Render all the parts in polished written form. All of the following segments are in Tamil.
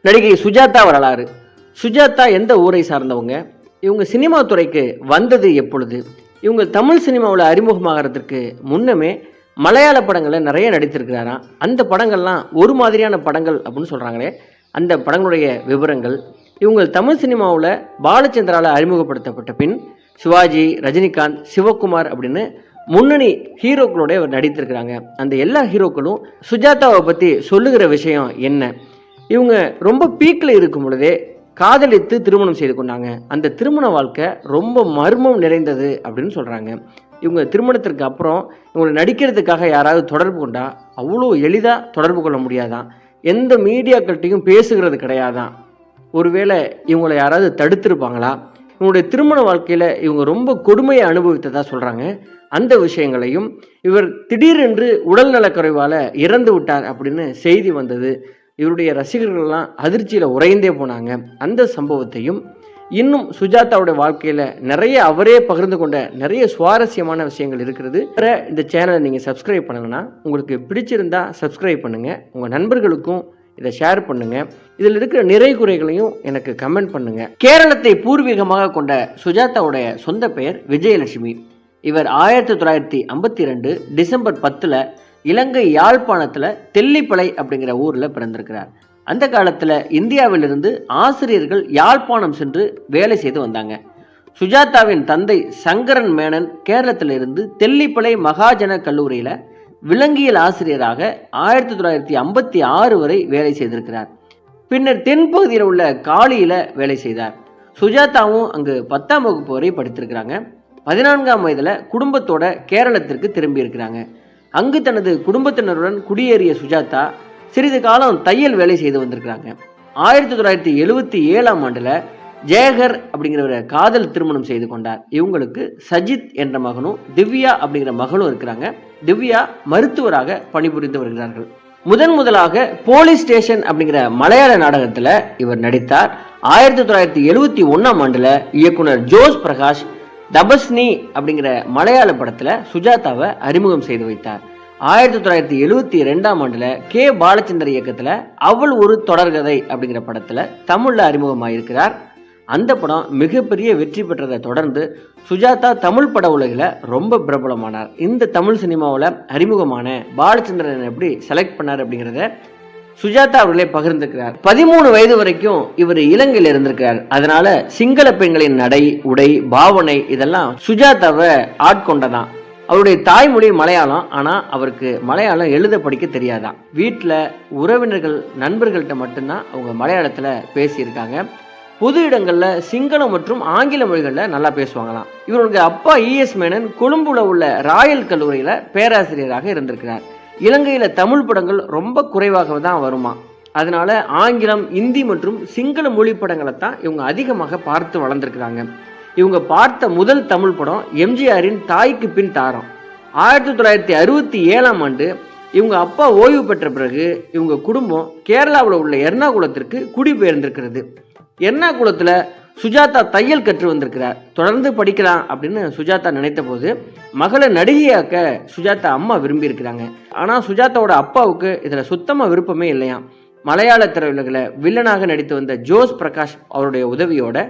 நடிகை சுஜாதா வரலாறு. சுஜாதா எந்த ஊரை சார்ந்தவங்க, இவங்க சினிமா துறைக்கு வந்தது எப்பொழுது, இவங்க தமிழ் சினிமாவில் அறிமுகமாகறதுக்கு முன்னமே மலையாள படங்களில் நிறைய நடித்திருக்கிறாராம். அந்த படங்கள்லாம் ஒரு மாதிரியான படங்கள் அப்படின்னு சொல்கிறாங்களே, அந்த படங்களுடைய விவரங்கள், இவங்க தமிழ் சினிமாவில் பாலச்சந்திரால் அறிமுகப்படுத்தப்பட்ட பின் சிவாஜி, ரஜினிகாந்த், சிவகுமார் அப்படின்னு முன்னணி ஹீரோக்களோட அவர் நடித்திருக்கிறாங்க. அந்த எல்லா ஹீரோக்களும் சுஜாதாவை பற்றி சொல்லுகிற விஷயம் என்ன, இவங்க ரொம்ப பீக்கில் இருக்கும் பொழுதே காதலித்து திருமணம் செய்து கொண்டாங்க. அந்த திருமண வாழ்க்கை ரொம்ப மர்மம் நிறைந்தது அப்படின்னு சொல்கிறாங்க. இவங்க திருமணத்திற்கு அப்புறம் இவங்களை நடிக்கிறதுக்காக யாராவது தொடர்பு கொண்டா அவ்வளோ எளிதாக தொடர்பு கொள்ள முடியாதான், எந்த மீடியாக்கள்கிட்டையும் பேசுகிறது கிடையாதான். ஒருவேளை இவங்களை யாராவது தடுத்திருப்பாங்களா, இவங்களுடைய திருமண வாழ்க்கையில் இவங்க ரொம்ப கொடுமையை அனுபவித்ததாக சொல்கிறாங்க. அந்த விஷயங்களையும், இவர் திடீரென்று உடல் நலக்குறைவால் இறந்து விட்டார் அப்படின்னு செய்தி வந்தது, இவருடைய ரசிகர்கள்லாம் அதிர்ச்சியில் உறைந்தே போனாங்க. அந்த சம்பவத்தையும், இன்னும் சுஜாதாவுடைய வாழ்க்கையில் நிறைய அவரே பகிர்ந்து கொண்ட நிறைய சுவாரஸ்யமான விஷயங்கள் இருக்கிறது. இந்த சேனலை நீங்கள் சப்ஸ்கிரைப் பண்ணலைன்னா, உங்களுக்கு பிடிச்சிருந்தா சப்ஸ்கிரைப் பண்ணுங்கள், உங்கள் நண்பர்களுக்கும் இதை ஷேர் பண்ணுங்கள். இதில் இருக்கிற நிறை குறைகளையும் எனக்கு கமெண்ட் பண்ணுங்கள். கேரளத்தை பூர்வீகமாக கொண்ட சுஜாதாவுடைய சொந்த பெயர் விஜயலட்சுமி. இவர் 1952 டிசம்பர் 10 இலங்கை யாழ்ப்பாணத்தில் தெல்லிப்பளை அப்படிங்கிற ஊரில் பிறந்திருக்கிறார். அந்த காலத்தில் இந்தியாவிலிருந்து ஆசிரியர்கள் யாழ்ப்பாணம் சென்று வேலை செய்து வந்தாங்க. சுஜாதாவின் தந்தை சங்கரன் மேனன் கேரளத்திலிருந்து தெல்லிப்பளை மகாஜன கல்லூரியில் விலங்கியல் ஆசிரியராக 1956 வரை வேலை செய்திருக்கிறார். பின்னர் தென்பகுதியில் உள்ள காலியில் வேலை செய்தார். சுஜாதாவும் அங்கு 10ஆம் வகுப்பு வரை படித்திருக்கிறாங்க. 14ஆம் வயதில் குடும்பத்தோட கேரளத்திற்கு திரும்பி இருக்கிறாங்க. அங்கு தனது குடும்பத்தினருடன் குடியேறிய சுஜாதா சிறிது காலம் தையல் வேலை செய்து வந்திருக்கிறாங்க. 1977ஆம் ஆண்டில் ஜெயகர் அப்படிங்கிறவரை காதல் திருமணம் செய்து கொண்டார். இவங்களுக்கு சஜித் என்ற மகனும் திவ்யா அப்படிங்கிற மகளும் இருக்கிறாங்க. திவ்யா மருத்துவராக பணிபுரிந்து வருகிறார்கள். முதலாக போலீஸ் ஸ்டேஷன் அப்படிங்கிற மலையாள நாடகத்தில் இவர் நடித்தார். 1971ஆம் ஆண்டில் இயக்குனர் ஜோஸ் பிரகாஷ் தபஸ்னி அப்படிங்கிற மலையாள படத்தில் சுஜாதாவை அறிமுகம் செய்து வைத்தார். 1972ஆம் ஆண்டில் கே பாலச்சந்தர் இயக்கத்தில் அவள் ஒரு தொடர்கதை அப்படிங்கிற படத்தில் தமிழில் அறிமுகமாயிருக்கிறார். அந்த படம் மிகப்பெரிய வெற்றி பெற்றதை தொடர்ந்து சுஜாதா தமிழ் பட உலகில் ரொம்ப பிரபலமானார். இந்த தமிழ் சினிமாவில் அறிமுகமான பாலச்சந்திரன் எப்படி செலக்ட் பண்ணார் அப்படிங்கிறத சுஜாதா அவர்களே பகிர்ந்திருக்கிறார். 13 வயது வரைக்கும் இவர் இலங்கையில் இருந்திருக்கிறார். அதனால சிங்கள பெண்களின் நடை, உடை, பாவனை இதெல்லாம் சுஜாதாவை ஆட்கொண்டதான். அவருடைய தாய்மொழி மலையாளம், ஆனால் அவருக்கு மலையாளம் எழுத படிக்க தெரியாதான். வீட்டில் உறவினர்கள் நண்பர்கள்ட்ட மட்டும்தான் அவங்க மலையாளத்தில் பேசியிருக்காங்க. பொது இடங்களில் சிங்களம் மற்றும் ஆங்கில மொழிகளில் நல்லா பேசுவாங்களாம். இவருடைய அப்பா ES மேனன் கொழும்புல உள்ள ராயல் கல்லூரியில் பேராசிரியராக இருந்திருக்கிறார். இலங்கையில் தமிழ் படங்கள் ரொம்ப குறைவாக தான் வருமா, அதனால ஆங்கிலம், இந்தி மற்றும் சிங்கள மொழி படங்களை தான் இவங்க அதிகமாக பார்த்து வளர்ந்துருக்கிறாங்க. இவங்க பார்த்த முதல் தமிழ் படம் எம்ஜிஆரின் தாய்க்கு பின் தாரம். 1967ஆம் ஆண்டு இவங்க அப்பா ஓய்வு பெற்ற பிறகு இவங்க குடும்பம் கேரளாவில் உள்ள எர்ணாகுளத்திற்கு குடிபெயர்ந்திருக்கிறது. எர்ணாகுளத்தில் சுஜாதா தையல் கற்று வந்திருக்கிறார். தொடர்ந்து படிக்கலாம் அப்படின்னு சுஜாதா நினைத்த போது மகளை நடிகையாக்க சுஜாதா அம்மா விரும்பி இருக்கிறாங்க. ஆனால் சுஜாதாவோட அப்பாவுக்கு இதில் சுத்தமாக விருப்பமே இல்லையாம். மலையாள திரையுலகில் வில்லனாக நடித்து வந்த ஜோஸ் பிரகாஷ் அவருடைய உதவியோட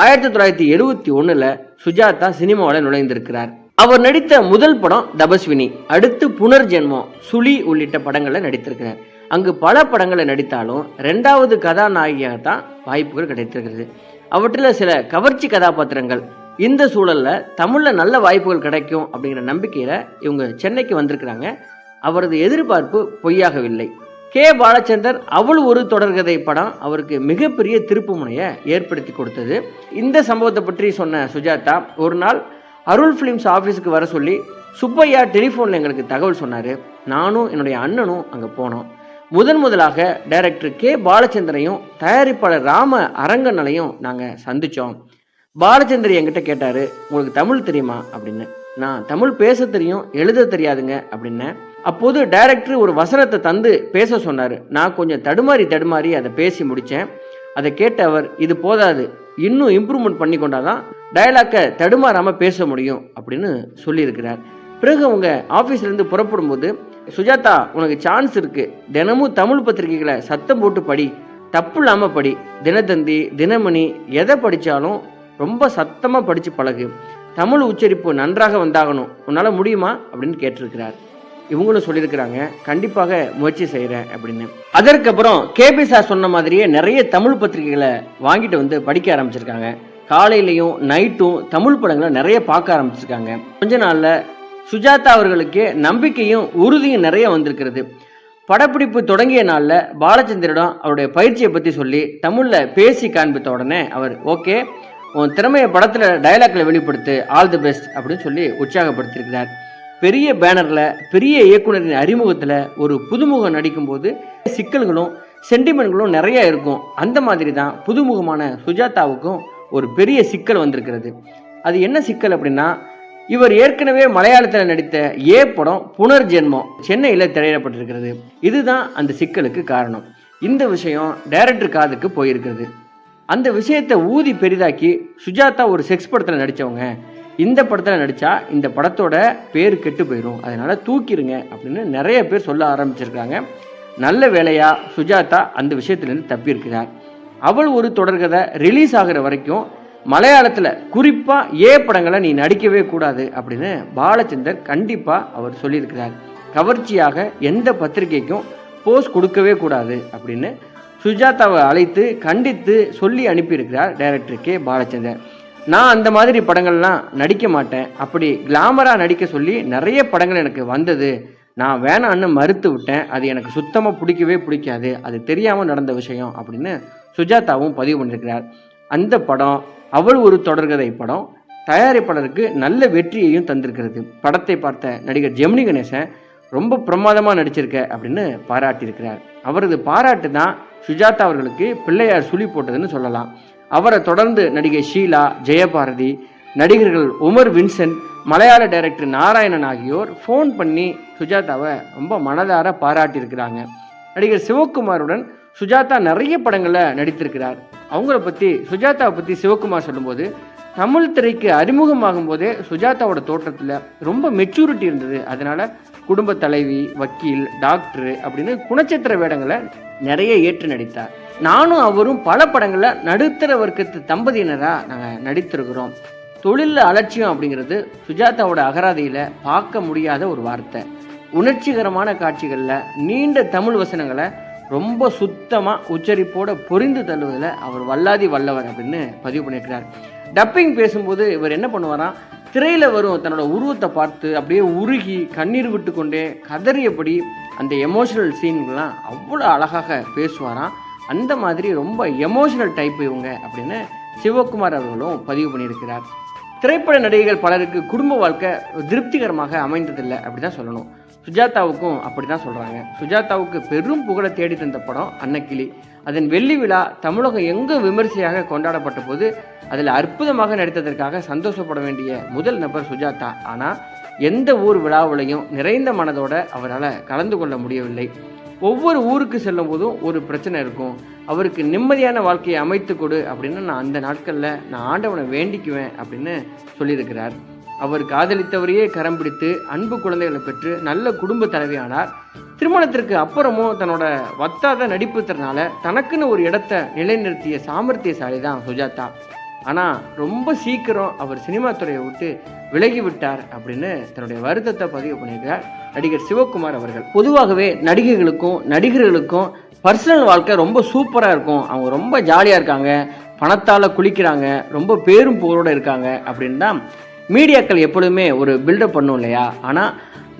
1971 சுஜாதா சினிமாவில் நுழைந்திருக்கிறார். அவர் நடித்த முதல் படம் தபஸ்வினி, அடுத்து புனர்ஜென்மம், சுழி உள்ளிட்ட படங்களில் நடித்திருக்கிறார். அங்கு பல படங்களை நடித்தாலும் 2வது கதாநாயகியாக தான் வாய்ப்புகள் கிடைத்திருக்கிறது. அவற்றில் சில கவர்ச்சி கதாபாத்திரங்கள். இந்த சூழலில் தமிழில் நல்ல வாய்ப்புகள் கிடைக்கும் அப்படிங்கிற நம்பிக்கையில் இவங்க சென்னைக்கு வந்திருக்கிறாங்க. அவரது எதிர்பார்ப்பு பொய்யாகவில்லை. கே பாலச்சந்தர் அவள் ஒரு தொடர்கதை படம் அவருக்கு மிகப்பெரிய திருப்பு முனையை ஏற்படுத்தி கொடுத்தது. இந்த சம்பவத்தை பற்றி சொன்ன சுஜாதா ஒரு நாள் அருள் ஃபிலிம்ஸ் ஆஃபீஸுக்கு வர சொல்லி சுப்பையா டெலிஃபோனில் எங்களுக்கு தகவல் சொன்னார். நானும் என்னுடைய அண்ணனும் அங்கே போனோம். முதலாக டைரக்டர் கே பாலச்சந்தரையும் தயாரிப்பாளர் ராம அரங்கனையும் நாங்கள் சந்தித்தோம். பாலச்சந்தர் என்கிட்ட கேட்டார், உங்களுக்கு தமிழ் தெரியுமா அப்படின்னு. நான் தமிழ் பேச தெரியும், எழுத தெரியாதுங்க அப்படின்னேன். அப்போது டைரக்டர் ஒரு வசனத்தை தந்து பேச சொன்னார். நான் கொஞ்சம் தடுமாறி அதை பேசி முடித்தேன். அதை கேட்ட அவர், இது போதாது, இன்னும் இம்ப்ரூவ்மெண்ட் பண்ணி கொண்டாதான் டயலாக்கை தடுமாறாமல் பேச முடியும் அப்படின்னு சொல்லியிருக்கிறார். பிறகு அவங்க ஆஃபீஸ்லேருந்து புறப்படும் போது, சுஜாதா உனக்கு சான்ஸ் இருக்குது, தினமும் தமிழ் பத்திரிகைகளை சத்தம் போட்டு படி, தப்பு இல்லாமல் படி. தினத்தந்தி, தினமணி எதை படித்தாலும் ரொம்ப சத்தமாக படித்து பழகு. தமிழ் உச்சரிப்பு நன்றாக வந்தாகணும். உன்னால் முடியுமா அப்படின்னு கேட்டிருக்கிறார். இவங்களும் சொல்லியிருக்கிறாங்க, கண்டிப்பாக முயற்சி செய்கிறேன் அப்படின்னு. அதற்கப்புறம் கேபி சார் சொன்ன மாதிரியே நிறைய தமிழ் பத்திரிகைகளை வாங்கிட்டு வந்து படிக்க ஆரம்பிச்சிருக்காங்க. காலையிலையும் நைட்டும் தமிழ் படங்களை நிறைய பார்க்க ஆரம்பிச்சிருக்காங்க. கொஞ்ச நாளில் சுஜாதா அவர்களுக்கே நம்பிக்கையும் உறுதியும் நிறைய வந்திருக்கிறது. படப்பிடிப்பு தொடங்கிய நாளில் பாலச்சந்திரிடம் அவருடைய பயிற்சியை பற்றி சொல்லி தமிழில் பேசி காண்பித்த உடனே அவர் ஓகே, உன் திறமையை படத்தில் டயலாக்ல வெளிப்படுத்து, ஆல் தி பெஸ்ட் அப்படின்னு சொல்லி உற்சாகப்படுத்தியிருக்கிறார். பெரிய பேனரில் பெரிய இயக்குனரின் அறிமுகத்தில் ஒரு புதுமுகம் நடிக்கும்போது சிக்கல்களும் சென்டிமெண்ட்களும் நிறைய இருக்கும். அந்த மாதிரி தான் புதுமுகமான சுஜாதாவுக்கும் ஒரு பெரிய சிக்கல் வந்திருக்கிறது. அது என்ன சிக்கல் அப்படின்னா, இவர் ஏற்கனவே மலையாளத்தில் நடித்த ஏ படம் புனர்ஜென்மம் சென்னையில் திரையிடப்பட்டிருக்கிறது. இதுதான் அந்த சிக்கலுக்கு காரணம். இந்த விஷயம் டைரக்டர் காதுக்கு போயிருக்கிறது. அந்த விஷயத்தை ஊதி பெரிதாக்கி சுஜாதா ஒரு செக்ஸ் படத்தில் நடித்தவங்க, இந்த படத்தில் நடித்தா இந்த படத்தோட பேர் கெட்டு போயிடும், அதனால் தூக்கிடுங்க அப்படின்னு நிறைய பேர் சொல்ல ஆரம்பிச்சிருக்காங்க. நல்ல வேலையா சுஜாதா அந்த விஷயத்திலேருந்து தப்பியிருக்கிறார். அவள் ஒரு தொடர்கதை ரிலீஸ் ஆகிற வரைக்கும் மலையாளத்தில் குறிப்பாக ஏ படங்களை நீ நடிக்கவே கூடாது அப்படின்னு பாலச்சந்தர் கண்டிப்பாக அவர் சொல்லியிருக்கிறார். கவர்ச்சியாக எந்த பத்திரிகைக்கும் போஸ்ட் கொடுக்கவே கூடாது அப்படின்னு சுஜாதாவை அழைத்து கண்டித்து சொல்லி அனுப்பியிருக்கிறார் டைரக்டர் கே பாலச்சந்தர். நான் அந்த மாதிரி படங்கள்லாம் நடிக்க மாட்டேன், அப்படி கிளாமராக நடிக்க சொல்லி நிறைய படங்கள் எனக்கு வந்தது, நான் வேணான்னு மறுத்து விட்டேன், அது எனக்கு சுத்தமாக பிடிக்காது, அது தெரியாமல் நடந்த விஷயம் அப்படின்னு சுஜாதாவும் பதிவு பண்ணியிருக்கிறார். அந்த படம் அவள் ஒரு தொடர்கதை படம் தயாரிப்பாளருக்கு நல்ல வெற்றியையும் தந்திருக்கிறது. படத்தை பார்த்த நடிகர் ஜெமினி கணேசன் ரொம்ப பிரமாதமாக நடிச்சிருக்க அப்படின்னு பாராட்டியிருக்கிறார். அவரது பாராட்டு தான் சுஜாதா அவர்களுக்கு பிள்ளையார் சுழி போட்டதுன்னு சொல்லலாம். அவரை தொடர்ந்து நடிகை ஷீலா, ஜெயபாரதி, நடிகர்கள் உமர் வின்சென்ட், மலையாள டைரக்டர் நாராயணன் ஆகியோர் ஃபோன் பண்ணி சுஜாதாவை ரொம்ப மனதார பாராட்டியிருக்கிறாங்க. நடிகர் சிவகுமாருடன் சுஜாதா நிறைய படங்களில் நடித்திருக்கிறார். அவங்கள பற்றி சுஜாதாவை பற்றி சிவகுமார் சொல்லும்போது, தமிழ் திரைக்கு அறிமுகமாகும் போதே சுஜாதாவோட தோற்றத்தில் ரொம்ப மெச்சூரிட்டி இருந்தது, அதனால குடும்ப தலைவி, வக்கீல், டாக்டர் அப்படின்னு குணச்சித்திர வேடங்களை நிறைய ஏற்று நடித்தார். நானும் அவரும் பல படங்களில் நடுத்தர வர்க்கத்து தம்பதியினராக நாங்கள் நடித்திருக்கிறோம். தொழிலில் அலட்சியம் அப்படிங்கிறது சுஜாதாவோட அகராதியில் பார்க்க முடியாத ஒரு வார்த்தை. உணர்ச்சிகரமான காட்சிகளில் நீண்ட தமிழ் வசனங்களை ரொம்ப சுத்தமாக உச்சரிப்போட பொரிந்து தள்ளுவதில் அவர் வல்லாதி வல்லவர் அப்படின்னு பதிவு பண்ணியிருக்கிறார். டப்பிங் பேசும்போது இவர் என்ன பண்ணுவாராம், திரையில் வரும் தன்னோட உருவத்தை பார்த்து அப்படியே உருகி கண்ணீர் விட்டு கொண்டே கதறியபடி அந்த எமோஷனல் சீன்கள்லாம் அவ்வளோ அழகாக பேசுவாராம். அந்த மாதிரி ரொம்ப எமோஷனல் டைப் இவங்க அப்படின்னு சிவகுமார் அவர்களும் பதிவு பண்ணியிருக்கிறார். திரைப்பட நடிகைகள் பலருக்கு குடும்ப வாழ்க்கை திருப்திகரமாக அமைந்ததில்லை அப்படி தான் சொல்லணும். சுஜாதாவுக்கும் அப்படி தான் சொல்கிறாங்க. சுஜாதாவுக்கு பெரும் புகழை தேடி தந்த படம் அன்னக்கிளி. அதன் வெள்ளி விழா தமிழகம் எங்கும் விமர்சையாக கொண்டாடப்பட்ட போது அதில் அற்புதமாக நடித்ததற்காக சந்தோஷப்பட வேண்டிய முதல் நபர் சுஜாதா. ஆனால் எந்த ஊர் விழாவிலையும் நிறைந்த மனதோடு அவரால் கலந்து கொள்ள முடியவில்லை. ஒவ்வொரு ஊருக்கு செல்லும் போதும் ஒரு பிரச்சனை இருக்கும். அவருக்கு நிம்மதியான வாழ்க்கையை அமைத்து கொடு அப்படின்னு நான் அந்த நாட்களில் நான் ஆண்டவனை வேண்டிக்குவேன் அப்படின்னு சொல்லியிருக்கிறார். அவர் காதலித்தவரையே கரம் பிடித்து அன்பு குழந்தைகளை பெற்று நல்ல குடும்ப தலைவியானார். திருமணத்திற்கு அப்புறமும் தன்னோட வத்தாத நடிப்பு திறனால தனக்குன்னு ஒரு இடத்தை நிலைநிறுத்திய சாமர்த்தியசாலி தான் சுஜாதா. ஆனால் ரொம்ப சீக்கிரம் அவர் சினிமா துறையை விட்டு விலகி விட்டார் அப்படின்னு தன்னுடைய வருத்தத்தை பதிவு பண்ணியிருக்கிறார் நடிகர் சிவகுமார் அவர்கள். பொதுவாகவே நடிகைகளுக்கும் நடிகர்களுக்கும் பர்சனல் வாழ்க்கை ரொம்ப சூப்பராக இருக்கும். அவங்க ரொம்ப ஜாலியாக இருக்காங்க, பணத்தால் குளிக்கிறாங்க, ரொம்ப பேரும் புகழோடு இருக்காங்க அப்படின்னு தான் மீடியாக்கள் எப்பொழுதுமே ஒரு பில்டப் பண்ணும் இல்லையா. ஆனால்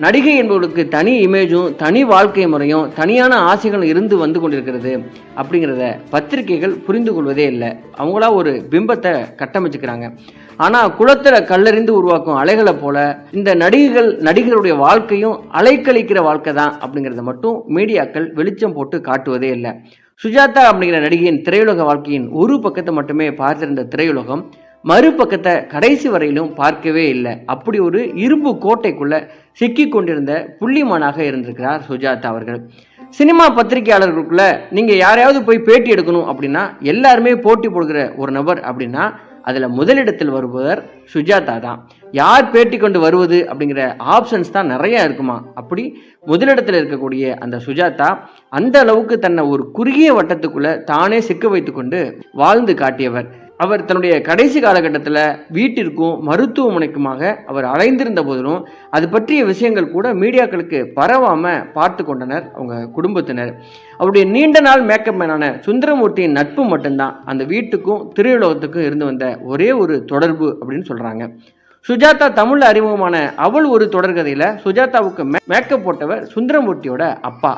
நடிகை என்பவர்களுக்கு தனி இமேஜும் தனி வாழ்க்கை முறையும் தனியான ஆசைகளும் இருந்து வந்து கொண்டிருக்கிறது அப்படிங்கிறத பத்திரிகைகள் புரிந்து கொள்வதே இல்லை. அவங்களா ஒரு பிம்பத்தை கட்டமைச்சுக்கிறாங்க. ஆனால் குளத்தில் கல்லறிந்து உருவாக்கும் அலைகளை போல இந்த நடிகருடைய வாழ்க்கையும் அலைக்கழிக்கிற வாழ்க்கை தான் அப்படிங்கிறத மட்டும் மீடியாக்கள் வெளிச்சம் போட்டு காட்டுவதே இல்லை. சுஜாதா அப்படிங்கிற நடிகையின் திரையுலக வாழ்க்கையின் ஒரு பக்கத்தை மட்டுமே பார்த்திருந்த திரையுலகம் மறுபக்கத்தை கடைசி வரையிலும் பார்க்கவே இல்லை. அப்படி ஒரு இரும்பு கோட்டைக்குள்ள சிக்கி கொண்டிருந்த புள்ளிமானாக இருந்திருக்கிறார் சுஜாதா அவர்கள். சினிமா பத்திரிகையாளர்களுக்குள்ள நீங்க யாரையாவது போய் பேட்டி எடுக்கணும் அப்படின்னா எல்லாருமே போட்டி போடுகிற ஒரு நபர் அப்படின்னா அதில் முதலிடத்தில் வருபவர் சுஜாதா தான். யார் பேட்டி கொண்டு வருவது அப்படிங்கிற ஆப்ஷன்ஸ் தான் நிறைய இருக்குமா. அப்படி முதலிடத்தில் இருக்கக்கூடிய அந்த சுஜாதா அந்த அளவுக்கு தன்னை ஒரு குறுகிய வட்டத்துக்குள்ள தானே சிக்க வைத்து கொண்டு வாழ்ந்து காட்டியவர். அவர் தன்னுடைய கடைசி காலகட்டத்தில் வீட்டிற்கும் மருத்துவமனைக்குமாக அவர் அலைந்திருந்த போதிலும் அது பற்றிய விஷயங்கள் கூட மீடியாக்களுக்கு பரவாமல் பார்த்து கொண்டனர் அவங்க குடும்பத்தினர். அவருடைய நீண்ட நாள் மேக்கப் மேனான சுந்தரமூர்த்தியின் நட்பு மட்டும்தான் அந்த வீட்டுக்கும் திரையுலகத்துக்கும் இருந்து வந்த ஒரே ஒரு தொடர்பு அப்படின்னு சொல்கிறாங்க. சுஜாதா தமிழில் அறிமுகமான அவள் ஒரு தொடர்கதையில் சுஜாதாவுக்கு மேக்கப் போட்டவர் சுந்தரமூர்த்தியோட அப்பா.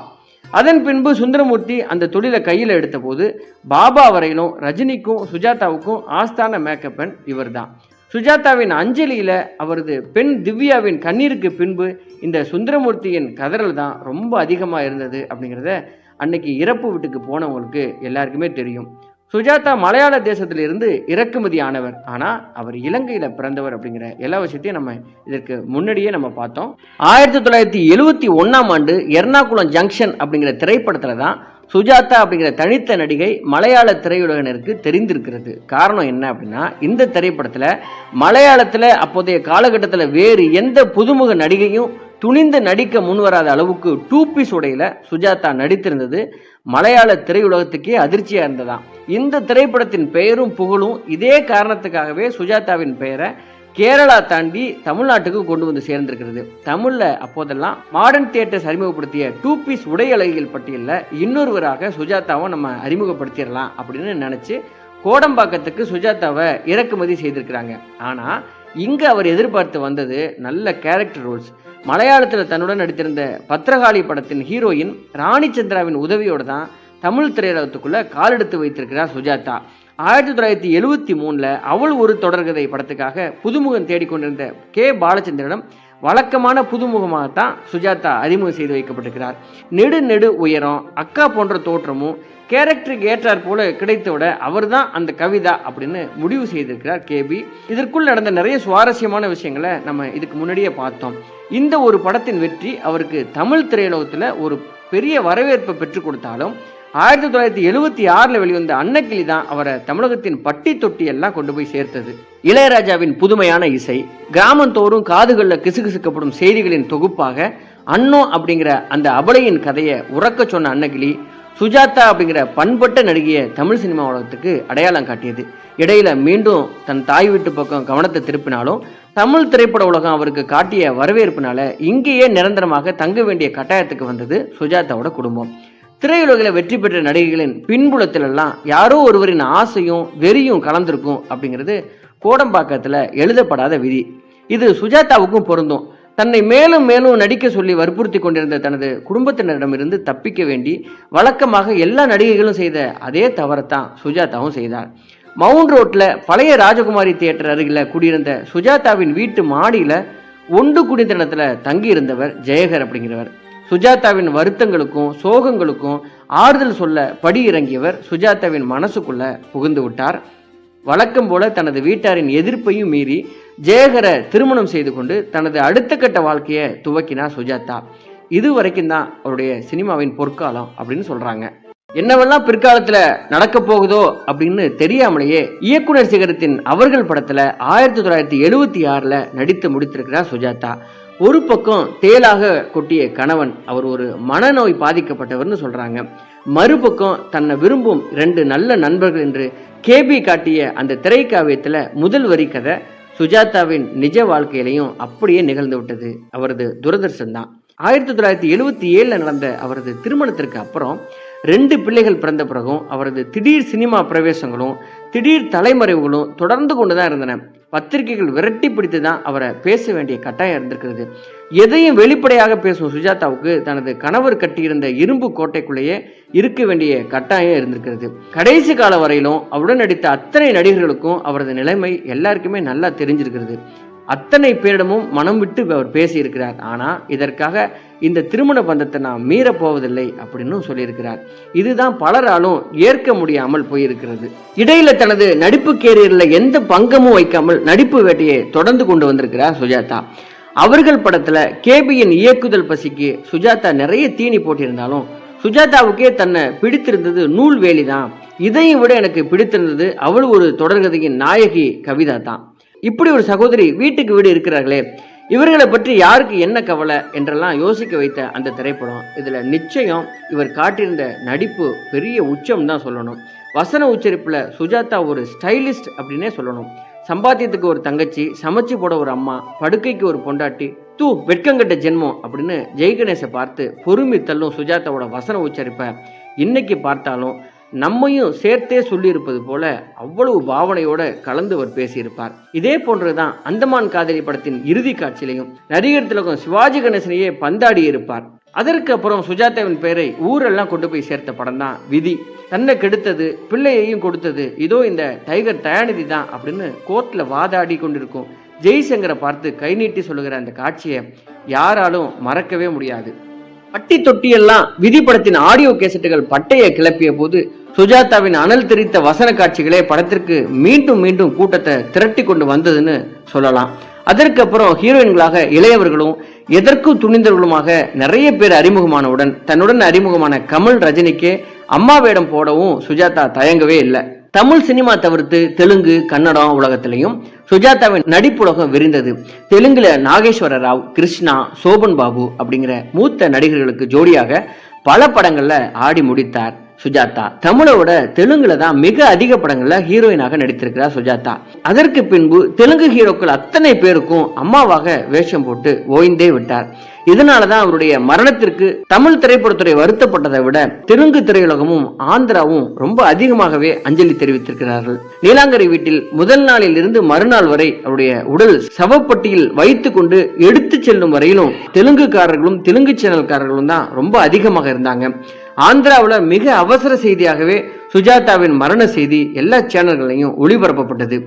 அதன் பின்பு சுந்தரமூர்த்தி அந்த தொழிலை கையில் எடுத்த போது பாபா வரையிலும் ரஜினிக்கும் சுஜாதாவுக்கும் ஆஸ்தான மேக்கப்பன் இவர் தான். சுஜாதாவின் அஞ்சலியில் அவரது பெண் திவ்யாவின் கண்ணீருக்கு பின்பு இந்த சுந்தரமூர்த்தியின் கதறல் தான் ரொம்ப அதிகமாக இருந்தது அப்படிங்கிறத அன்னைக்கு இறப்பு வீட்டுக்கு போனவங்களுக்கு எல்லாருக்குமே தெரியும். சுஜாதா மலையாள தேசத்திலிருந்து இறக்குமதி ஆனவர், ஆனால் அவர் இலங்கையில் பிறந்தவர் அப்படிங்கிற எல்லா விஷயத்தையும் நம்ம இதற்கு முன்னாடியே நம்ம பார்த்தோம். 1971ஆம் ஆண்டு எர்ணாகுளம் ஜங்ஷன் அப்படிங்கிற திரைப்படத்தில் தான் சுஜாதா அப்படிங்கிற தனித்த நடிகை மலையாள திரையுலகினருக்கு தெரிந்திருக்கிறது. காரணம் என்ன அப்படின்னா, இந்த திரைப்படத்தில் மலையாளத்தில் அப்போதைய காலகட்டத்தில் வேறு எந்த புதுமுக நடிகையும் துணிந்து நடிக்க முன்வராத அளவுக்கு 2 பீஸ் உடையில சுஜாதா நடித்திருந்தது மலையாள திரையுலகத்துக்கே அதிர்ச்சியா இருந்ததாம். இந்த திரைப்படத்தின் பெயரும் புகழும் இதே காரணத்துக்காகவே சுஜாதாவின் பெயரை கேரளா தாண்டி தமிழ்நாட்டுக்கு கொண்டு வந்து சேர்ந்திருக்கிறது. தமிழ்ல அப்போதெல்லாம் மாடர்ன் தியேட்டர்ஸ் அறிமுகப்படுத்திய 2 பீஸ் உடை அழகிகள் பட்டியலில் இன்னொருவராக சுஜாதாவை நம்ம அறிமுகப்படுத்திடலாம் அப்படின்னு நினைச்சு கோடம்பாக்கத்துக்கு சுஜாதாவை இறக்குமதி செய்திருக்கிறாங்க. ஆனா இங்க அவர் எதிர்பார்த்து வந்தது நல்ல கேரக்டர் ரோல்ஸ். மலையாளத்தில் தன்னுடன் நடித்திருந்த பத்திரகாளி படத்தின் ஹீரோயின் ராணி சந்திராவின் உதவியோடு தான் தமிழ் திரையுலகத்துக்குள்ள காலெடுத்து வைத்திருக்கிறார் சுஜாதா. 1973 அவள் ஒரு தொடர்கதை படத்துக்காக புதுமுகம் தேடிக்கொண்டிருந்த கே பாலச்சந்திரனும் வழக்கமான புதுமுகமாகத்தான் சுஜாதா அறிமுகம் செய்து வைக்கப்பட்டிருக்கிறார். நெடு உயரம், அக்கா போன்ற தோற்றமும் கேரக்டருக்கு ஏற்றார் போல கிடைத்தவிட அவர் தான் அந்த கவிதா அப்படின்னு முடிவு செய்திருக்கிறார் கேபி. இதற்குள் நடந்த நிறைய சுவாரஸ்யமான விஷயங்களை நம்ம இதுக்கு முன்னாடியே பார்த்தோம். இந்த ஒரு படத்தின் வெற்றி அவருக்கு தமிழ் திரையுலகத்தில் ஒரு பெரிய வரவேற்பை பெற்றுக் கொடுத்தாலும் 1976 வெளிவந்த அன்னக்கிளி தான் அவரை தமிழகத்தின் பட்டி தொட்டி எல்லாம் கொண்டு போய் சேர்த்தது. இளையராஜாவின் புதுமையான இசை, கிராமந்தோறும் காதுகளில் கிசுகிசுக்கப்படும் செய்திகளின் தொகுப்பாக அன்னோ அப்படிங்கிற அந்த அபலையின் கதையை உறக்க சொன்ன அன்னக்கிளி சுஜாதா அப்படிங்கிற பண்பட்ட நடிகையை தமிழ் சினிமா உலகத்துக்கு அடையாளம் காட்டியது. இடையில மீண்டும் தன் தாய் வீட்டு பக்கம் கவனத்தை திருப்பினாலும் தமிழ் திரைப்பட உலகம் அவருக்கு காட்டிய வரவேற்பினால இங்கேயே நிரந்தரமாக தங்க வேண்டிய கட்டாயத்துக்கு வந்தது சுஜாதாவோட குடும்பம். திரையுலகில் வெற்றி பெற்ற நடிகைகளின் பின்புலத்திலெல்லாம் யாரோ ஒருவரின் ஆசையும் வெறியும் கலந்திருக்கும் அப்படிங்கிறது கோடம்பாக்கத்தில் எழுதப்படாத விதி. இது சுஜாதாவுக்கும் பொருந்தும். தன்னை மேலும் மேலும் நடிக்க சொல்லி வற்புறுத்தி கொண்டிருந்த தனது குடும்பத்தினரிடமிருந்து தப்பிக்க வேண்டி வழக்கமாக எல்லா நடிகைகளும் செய்த அதே தவறத்தான் சுஜாதாவும் செய்தார். மவுண்ட் ரோட்டில் பழைய ராஜகுமாரி தியேட்டர் அருகில் குடியிருந்த சுஜாதாவின் வீட்டு மாடியில் ஒன்று குடித்தனத்தில் தங்கியிருந்தவர் ஜெயகர் அப்படிங்கிறவர். சுஜாதாவின் வருத்தங்களுக்கும் சோகங்களுக்கும் ஆறுதல் சொல்ல படி இறங்கியவர் சுஜாதாவின் மனசுக்குள்ள புகுந்து விட்டார். வழக்கம் போல தனது வீட்டாரின் எதிர்ப்பையும் மீறி ஜெயகரை திருமணம் செய்து கொண்டு தனது அடுத்த கட்ட வாழ்க்கையை துவக்கினார் சுஜாதா. இது வரைக்கும் தான் அவருடைய சினிமாவின் பொற்காலம் அப்படின்னு சொல்றாங்க. என்னவெல்லாம் பிற்காலத்துல நடக்க போகுதோ அப்படின்னு தெரியாமலேயே இயக்குனர் சிகரத்தின் அவர்கள் படத்துல 1976 நடித்து முடித்திருக்கிறார் சுஜாதா. ஒரு பக்கம் தேலாக கொட்டிய கணவன், அவர் ஒரு மனநோய் பாதிக்கப்பட்டவர்னு சொல்றாங்க. மறுபக்கம் தன்னை விரும்பும் 2 நல்ல நண்பர்கள் என்று கேபி காட்டிய அந்த திரைக்காவியத்துல முதல் வரி கதை சுஜாதாவின் நிஜ வாழ்க்கையிலையும் அப்படியே நிகழ்ந்து விட்டது. அவரது துரதிர்ஷ்டம் தான். 1977 நடந்த அவரது திருமணத்திற்கு அப்புறம் 2 பிள்ளைகள் பிறந்த பிறகும் அவரது திடீர் சினிமா பிரவேசங்களும் திடீர் தலைமறைவுகளும் தொடர்ந்து கொண்டுதான் இருந்தன. பத்திரிகைகள் விரட்டி பிடித்து தான் அவரை பேச வேண்டிய கட்டாயம் இருந்திருக்கிறது. எதையும் வெளிப்படையாக பேசும் சுஜாதாவுக்கு தனது கணவர் கட்டியிருந்த இரும்பு கோட்டைக்குள்ளேயே இருக்க வேண்டிய கட்டாயம் இருந்திருக்கிறது. கடைசி கால வரையிலும் அவருடன் நடித்த அத்தனை நடிகர்களுக்கும் அவரது நிலைமை எல்லாருக்குமே நல்லா தெரிஞ்சிருக்கிறது. அத்தனை பேரிடமும் மனம் விட்டு அவர் பேசியிருக்கிறார். ஆனால் இதற்காக இந்த திருமண பந்தத்தை நான் மீறப்போவதில்லை அப்படின்னு சொல்லியிருக்கிறார். இதுதான் பலராலும் ஏற்க முடியாமல் போயிருக்கிறது. இடையில தனது நடிப்பு கேரியரில் எந்த பங்கமும் வைக்காமல் நடிப்பு வேட்டையை தொடர்ந்து கொண்டு வந்திருக்கிறார் சுஜாதா. அவர்கள் படத்துல கேபியின் இயக்குதல் பசிக்கு சுஜாதா நிறைய தீனி போட்டிருந்தாலும் சுஜாதாவுக்கே தன்னை பிடித்திருந்தது நூல்வேலி தான், இதையும் விட எனக்கு பிடித்திருந்தது அவள் ஒரு தொடர்கதையின் நாயகி கவிதா தான். இப்படி ஒரு சகோதரி வீட்டுக்கு வீடு இருக்கிறார்களே, இவர்களை பற்றி யாருக்கு என்ன கவலை என்றெல்லாம் யோசிக்க வைத்த அந்த திரைப்படம். இதுல நிச்சயம் இவர் காட்டியிருந்த நடிப்பு பெரிய உச்சம் தான் சொல்லணும். வசன உச்சரிப்புல சுஜாதா ஒரு ஸ்டைலிஸ்ட் அப்படின்னே சொல்லணும். சம்பாத்தியத்துக்கு ஒரு தங்கச்சி, சமைச்சு போட ஒரு அம்மா, படுக்கைக்கு ஒரு பொண்டாட்டி, தூ வெட்கங்கட்ட ஜென்மம் அப்படின்னு ஜெய்கணேசை பார்த்து பொறுமை தள்ளும் சுஜாதாவோட வசன உச்சரிப்பை இன்னைக்கு பார்த்தாலும் நம்மையும் சேர்த்தே சொல்லியிருப்பது போல அவ்வளவு பாவனையோட கலந்து அவர் பேசியிருப்பார். இதே போன்றுதான் அந்தமான் காதலி படத்தின் இறுதி காட்சியிலையும் நடிகர் திலகம் சிவாஜி கணேசனையே பந்தாடி இருப்பார். அதற்கு அப்புறம் சுஜாதாவின் பெயரை ஊரெல்லாம் கொண்டு போய் சேர்த்த படம் தான் விதி. தன்னை கெடுத்தது, பிள்ளையையும் கொடுத்தது இதோ இந்த டைகர் தயாநிதி தான் அப்படின்னு கோர்ட்ல வாதாடி கொண்டிருக்கும் ஜெய்சங்கரை பார்த்து கை நீட்டி சொல்லுகிற அந்த காட்சியை யாராலும் மறக்கவே முடியாது. பட்டி தொட்டியெல்லாம் விதி படத்தின் ஆடியோ கேசட்டுகள் பட்டையை கிளப்பிய போது சுஜாதாவின் அனல் தெரித்த வசன காட்சிகளே படத்திற்கு மீண்டும் மீண்டும் கூட்டத்தை திரட்டி கொண்டு வந்ததுன்னு சொல்லலாம். அதற்கு அப்புறம் ஹீரோயின்களாக இளையவர்களும் எதற்கும் துணிந்தவர்களுமாக நிறைய பேர் அறிமுகமானவுடன் தன்னுடன் அறிமுகமான கமல், ரஜினிக்கே அம்மா வேடம் போடவும் சுஜாதா தயங்கவே இல்லை. தமிழ் சினிமா தவிர்த்து தெலுங்கு, கன்னடம் உலகத்திலையும் சுஜாதாவின் நடிப்புலகம் விரிந்தது. தெலுங்குல நாகேஸ்வர ராவ், கிருஷ்ணா, சோபன் பாபு அப்படிங்கிற மூத்த நடிகர்களுக்கு ஜோடியாக பல படங்கள்ல ஆடி முடித்தார் சுஜாதா. தமிழோட தெலுங்குல தான் மிக அதிக படங்கள்ல ஹீரோயினாக நடித்திருக்கிறார் சுஜாதா. அதற்கு பின்பு தெலுங்கு ஹீரோக்கள் அத்தனை பேருக்கும் அம்மாவாக வேஷம் போட்டு ஓய்ந்தே விட்டார். இதனாலதான் அவருடைய மரணத்திற்கு தமிழ் திரைப்படத்துறை வருத்தப்பட்டதை விட தெலுங்கு திரையுலகமும் ஆந்திராவும் ரொம்ப அதிகமாகவே அஞ்சலி தெரிவித்திருக்கிறார்கள். நீலாங்கரை வீட்டில் முதல் நாளில் இருந்து மறுநாள் வரை அவருடைய உடல் சவப்பட்டியில் வைத்து கொண்டு எடுத்து செல்லும் வரையிலும் தெலுங்குக்காரர்களும் தெலுங்கு சேனல்காரர்களும் தான் ரொம்ப அதிகமாக இருந்தாங்க. ஆந்திராவில் மிக அவசர செய்தியாகவே சுஜாதாவின் மரண செய்தி எல்லா சேனல்களையும் ஒளிபரப்பப்பட்டது.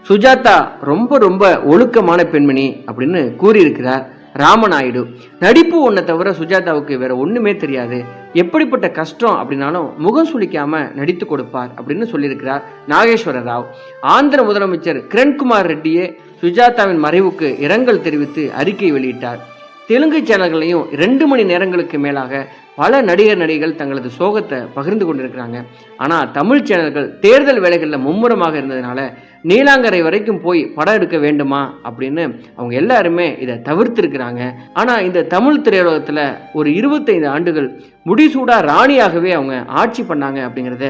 சுஜாதா ரொம்ப ரொம்ப ஒழுக்கமான பெண்மணி அப்படின்னு கூறியிருக்கிறார் ராமநாயுடு. நடிப்பு ஒன்றை தவிர சுஜாதாவுக்கு வேற ஒண்ணுமே தெரியாது, எப்படிப்பட்ட கஷ்டம் அப்படின்னாலும் முகம் சுளிக்காம நடித்து கொடுப்பார் அப்படின்னு சொல்லியிருக்கிறார் நாகேஸ்வர ராவ். ஆந்திர முதலமைச்சர் கிரண்குமார் ரெட்டியே சுஜாதாவின் மறைவுக்கு இரங்கல் தெரிவித்து அறிக்கை வெளியிட்டார். தெலுங்கு சேனல்களையும் 2 மணி நேரங்களுக்கு மேலாக பல நடிகர் நடிகைகள் தங்களது சோகத்தை பகிர்ந்து கொண்டிருக்கிறாங்க. ஆனால் தமிழ் சேனல்கள் தேர்தல் வேலைகளில் மும்முரமாக இருந்ததுனால நீலாங்கரை வரைக்கும் போய் படம் எடுக்க வேண்டுமா அப்படின்னு அவங்க எல்லாருமே இதை தவிர்த்திருக்கிறாங்க. ஆனால் இந்த தமிழ் திரையுலகத்தில் ஒரு 25 ஆண்டுகள் முடிசூடா ராணியாகவே அவங்க ஆட்சி பண்ணாங்க அப்படிங்கிறத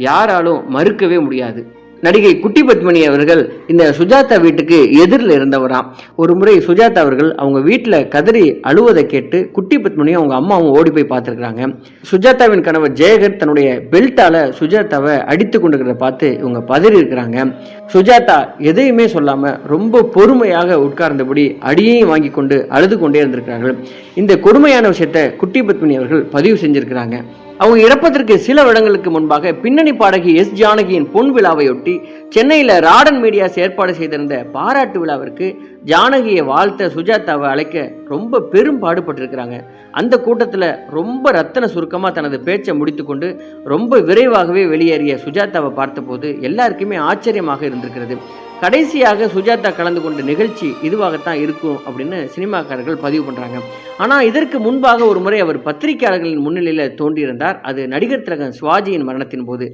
யாராலும் மறுக்கவே முடியாது. நடிகை குட்டி பத்மினி அவர்கள் இந்த சுஜாதா வீட்டுக்கு எதிரில் இருந்தவராம். ஒரு முறை சுஜாதா அவர்கள் அவங்க வீட்டில் கதறி அழுவதை கேட்டு குட்டி பத்மினியும் அவங்க அம்மாவும் ஓடி போய் பார்த்துருக்காங்க. சுஜாதாவின் கணவர் ஜெயகர் தன்னுடைய பெல்ட்டால சுஜாதாவை அடித்து கொண்டிருக்கிறத பார்த்து இவங்க பதறி இருக்கிறாங்க. சுஜாதா எதையுமே சொல்லாம ரொம்ப பொறுமையாக உட்கார்ந்தபடி அடியையும் வாங்கி கொண்டு அழுது கொண்டே இருந்திருக்கிறார்கள். இந்த கொடுமையான விஷயத்தை குட்டி பத்மினி அவர்கள் பதிவு செஞ்சிருக்கிறாங்க. அவங்க இறப்பதற்கு சில வருடங்களுக்கு முன்பாக பின்னணி பாடகி எஸ் ஜானகியின் பொன் விழாவையொட்டி சென்னையில் ராடன் மீடியாஸ் ஏற்பாடு செய்திருந்த பாராட்டு விழாவிற்கு ஜானகியை வாழ்த்த சுஜாதாவை அழைக்க ரொம்ப பெரும் பாடுபட்டிருக்கிறாங்க. அந்த கூட்டத்தில் ரொம்ப ரத்தன சுருக்கமாக தனது பேச்சை முடித்து கொண்டு ரொம்ப விரைவாகவே வெளியேறிய சுஜாதாவை பார்த்தபோது எல்லாருக்குமே ஆச்சரியமாக இருந்திருக்கிறது. கடைசியாக சுஜாதா கலந்து கொண்ட நிகழ்ச்சி இதுவாகத்தான் இருக்கும் அப்படின்னு சினிமாக்காரர்கள் பதிவு பண்றாங்க. ஆனா இதற்கு முன்பாக ஒரு முறை அவர் பத்திரிகையாளர்களின் முன்னிலையில தோன்றியிருந்தார். அது நடிகர் திலகம் சிவாஜியின் மரணத்தின் போது.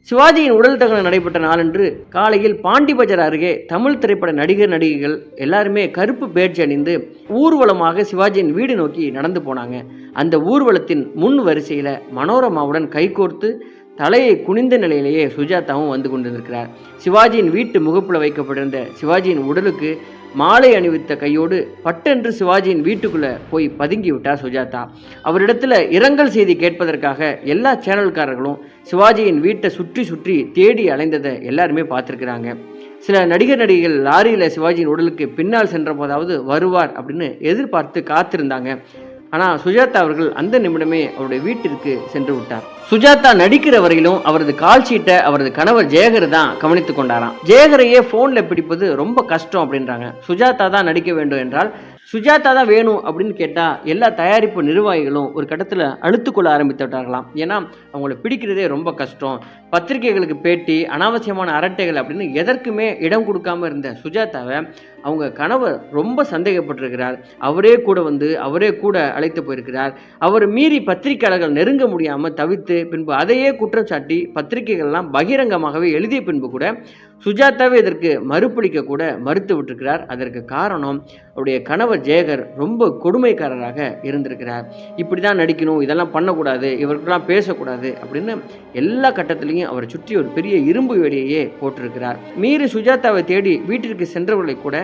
சிவாஜியின் உடல் தகனம் நடைபெற்ற நாளன்று காலையில் பாண்டி பஜார் அருகே தமிழ் திரைப்பட நடிகர் நடிகைகள் எல்லாருமே கருப்பு பேட்ஜ் அணிந்து ஊர்வலமாக சிவாஜியின் வீடு நோக்கி நடந்து போனாங்க. அந்த ஊர்வலத்தின் முன் வரிசையில மனோரமாவுடன் கைகோர்த்து தலையை குனிந்த நிலையிலேயே சுஜாதாவும் வந்து கொண்டிருக்கிறார். சிவாஜியின் வீட்டு முகப்புல வைக்கப்பட்டிருந்த சிவாஜியின் உடலுக்கு மாலை அணிவித்த கையோடு பட்டென்று சிவாஜியின் வீட்டுக்குள்ள போய் பதுங்கி விட்டார் சுஜாதா. அவரிடத்துல இரங்கல் செய்தி கேட்பதற்காக எல்லா சேனல்காரர்களும் சிவாஜியின் வீட்டை சுற்றி சுற்றி தேடி அலைந்ததை எல்லாருமே பார்த்துருக்கிறாங்க. சில நடிகர் நடிகைகள் லாரியில சிவாஜியின் உடலுக்கு பின்னால் சென்ற போதாவது வருவார் அப்படின்னு எதிர்பார்த்து காத்திருந்தாங்க. ஆனால் சுஜாதா அவர்கள் அந்த நிமிடமே அவருடைய வீட்டிற்கு சென்று விட்டார். சுஜாதா நடிக்கிற வரையிலும் அவரது கால் ஷீட்டை அவரது கணவர் ஜெயகர் தான் கவனித்துக் கொண்டாராம். ஜெயகரையே போன்ல பிடிப்பது ரொம்ப கஷ்டம் அப்படின்றாங்க. சுஜாதா தான் நடிக்க வேண்டும் என்றால் சுஜாதா தான் வேணும் அப்படின்னு கேட்டால் எல்லா தயாரிப்பு நிர்வாகிகளும் ஒரு கட்டத்தில் அழுத்துக்கொள்ள ஆரம்பித்து விட்டார்களாம். ஏன்னா அவங்கள பிடிக்கிறதே ரொம்ப கஷ்டம். பத்திரிகைகளுக்கு பேட்டி, அனாவசியமான அரட்டைகள் அப்படின்னு எதற்குமே இடம் கொடுக்காம இருந்த சுஜாதாவை அவங்க கணவர் ரொம்ப சந்தேகப்பட்டிருக்கிறார். அவரே கூட அழைத்து போயிருக்கிறார். அவர் மீறி பத்திரிகையாளர்கள் நெருங்க முடியாமல் தவித்து பின்பு அதையே குற்றம் சாட்டி பத்திரிகைகள்லாம் பகிரங்கமாகவே எழுதிய பின்பு கூட சுஜாதாவே இதற்கு மறுப்பளிக்க கூட மறுத்து விட்டிருக்கிறார். அதற்கு காரணம் அவருடைய கணவர் ஜெயகர் ரொம்ப கொடுமைக்காரராக இருந்திருக்கிறார். இப்படி தான் நடிக்கணும், இதெல்லாம் பண்ணக்கூடாது, இவருக்கெல்லாம் பேசக்கூடாது அப்படின்னு எல்லா கட்டத்திலையும் அவரை சுற்றி ஒரு பெரிய இரும்பு வேலியையே போட்டிருக்கிறார். மீறி சுஜாதாவை தேடி வீட்டிற்கு சென்றவர்களை கூட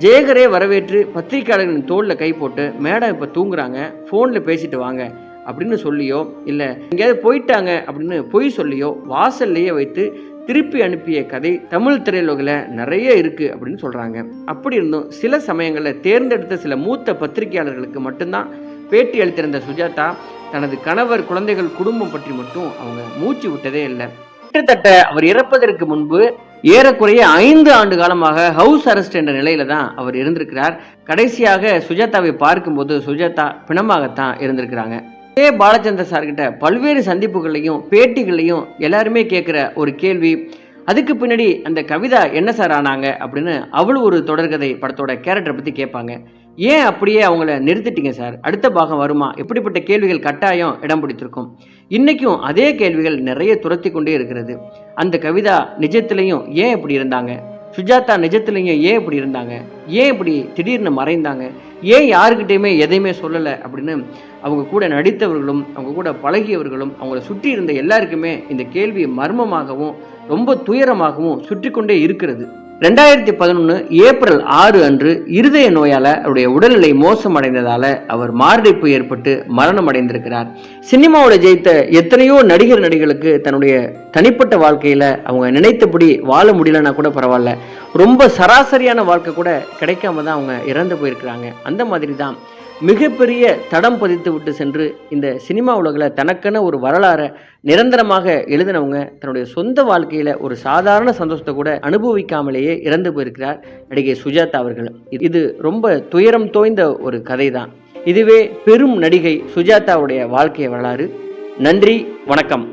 ஜெயகரே வரவேற்று பத்திரிகையாளர்களின் தோளில் கை போட்டு, மேடம் இப்போ தூங்குறாங்க, ஃபோனில் பேசிட்டு வாங்க அப்படின்னு சொல்லியோ, இல்லை எங்கேயாவது போயிட்டாங்க அப்படின்னு பொய் சொல்லியோ வாசல்லையே வைத்து திருப்பி அனுப்பிய கதை தமிழ் திரையுலகில் நிறைய இருக்குது அப்படின்னு சொல்கிறாங்க. அப்படி இருந்தும் சில சமயங்களில் தேர்ந்தெடுத்த சில மூத்த பத்திரிகையாளர்களுக்கு மட்டும்தான் பேட்டி அளித்திருந்த சுஜாதா தனது கணவர், குழந்தைகள், குடும்பம் பற்றி மட்டும் அவங்க மூச்சு விட்டதே இல்லை. கிட்டத்தட்ட அவர் இறப்பதற்கு முன்பு ஏறக்குறைய 5 ஆண்டு காலமாக ஹவுஸ் அரெஸ்ட் என்ற நிலையில தான் அவர் இருந்திருக்கிறார். கடைசியாக சுஜாதாவை பார்க்கும்போது சுஜாதா பிணமாகத்தான் இருந்திருக்கிறாங்க. பாலச்சந்திர சார்கிட்ட பல்வேறு சந்திப்புகளையும் பேட்டிகளையும் எல்லாருமே கேட்குற ஒரு கேள்வி, அதுக்கு பின்னாடி அந்த கவிதா என்ன சார் ஆனாங்க அப்படின்னு அவள் ஒரு தொடர்கதை படத்தோட கேரக்டரை பற்றி கேட்பாங்க. ஏன் அப்படியே அவங்கள நிறுத்திட்டீங்க சார், அடுத்த பாகம் வருமா, எப்படிப்பட்ட கேள்விகள் கட்டாயம் இடம் பிடித்திருக்கும். இன்றைக்கும் அதே கேள்விகள் நிறைய துரத்தி கொண்டே இருக்கிறது. அந்த கவிதா நிஜத்திலையும் ஏன் இப்படி இருந்தாங்க, சுஜாதா நிஜத்திலையும் ஏன் இப்படி இருந்தாங்க, ஏன் இப்படி திடீர்னு மறைந்தாங்க, ஏன் யாருக்கிட்டையுமே எதையுமே சொல்லலை அப்படின்னு அவங்க கூட நடித்தவர்களும் அவங்க கூட பழகியவர்களும் அவங்கள சுற்றி இருந்த எல்லாருக்குமே இந்த கேள்வி மர்மமாகவும் ரொம்ப துயரமாகவும் சுற்றி கொண்டே இருக்கிறது. 2011 ஏப்ரல் 6 அன்று இருதய நோயால் அவருடைய உடல்நிலை மோசமடைந்ததால் அவர் மாரடைப்பு ஏற்பட்டு மரணம் அடைந்திருக்கிறார். சினிமாவில் ஜெயித்த எத்தனையோ நடிகர்களுக்கு தன்னுடைய தனிப்பட்ட வாழ்க்கையில் அவங்க நினைத்தபடி வாழ முடியலன்னா கூட பரவாயில்ல, ரொம்ப சராசரியான வாழ்க்கை கூட கிடைக்காம தான் அவங்க இறந்து போயிருக்கிறாங்க. அந்த மாதிரி தான் மிகப்பெரிய தடம் பதித்து விட்டு சென்று இந்த சினிமா உலகில் தனக்கென ஒரு வரலாறை நிரந்தரமாக எழுதினவங்க தன்னுடைய சொந்த வாழ்க்கையில் ஒரு சாதாரண சந்தோஷத்தை கூட அனுபவிக்காமலேயே இறந்து போயிருக்கிறார் நடிகை சுஜாதா அவர்கள். இது ரொம்ப துயரம் தோய்ந்த ஒரு கதை தான். இதுவே பெரும் நடிகை சுஜாதாவுடைய வாழ்க்கை வரலாறு. நன்றி, வணக்கம்.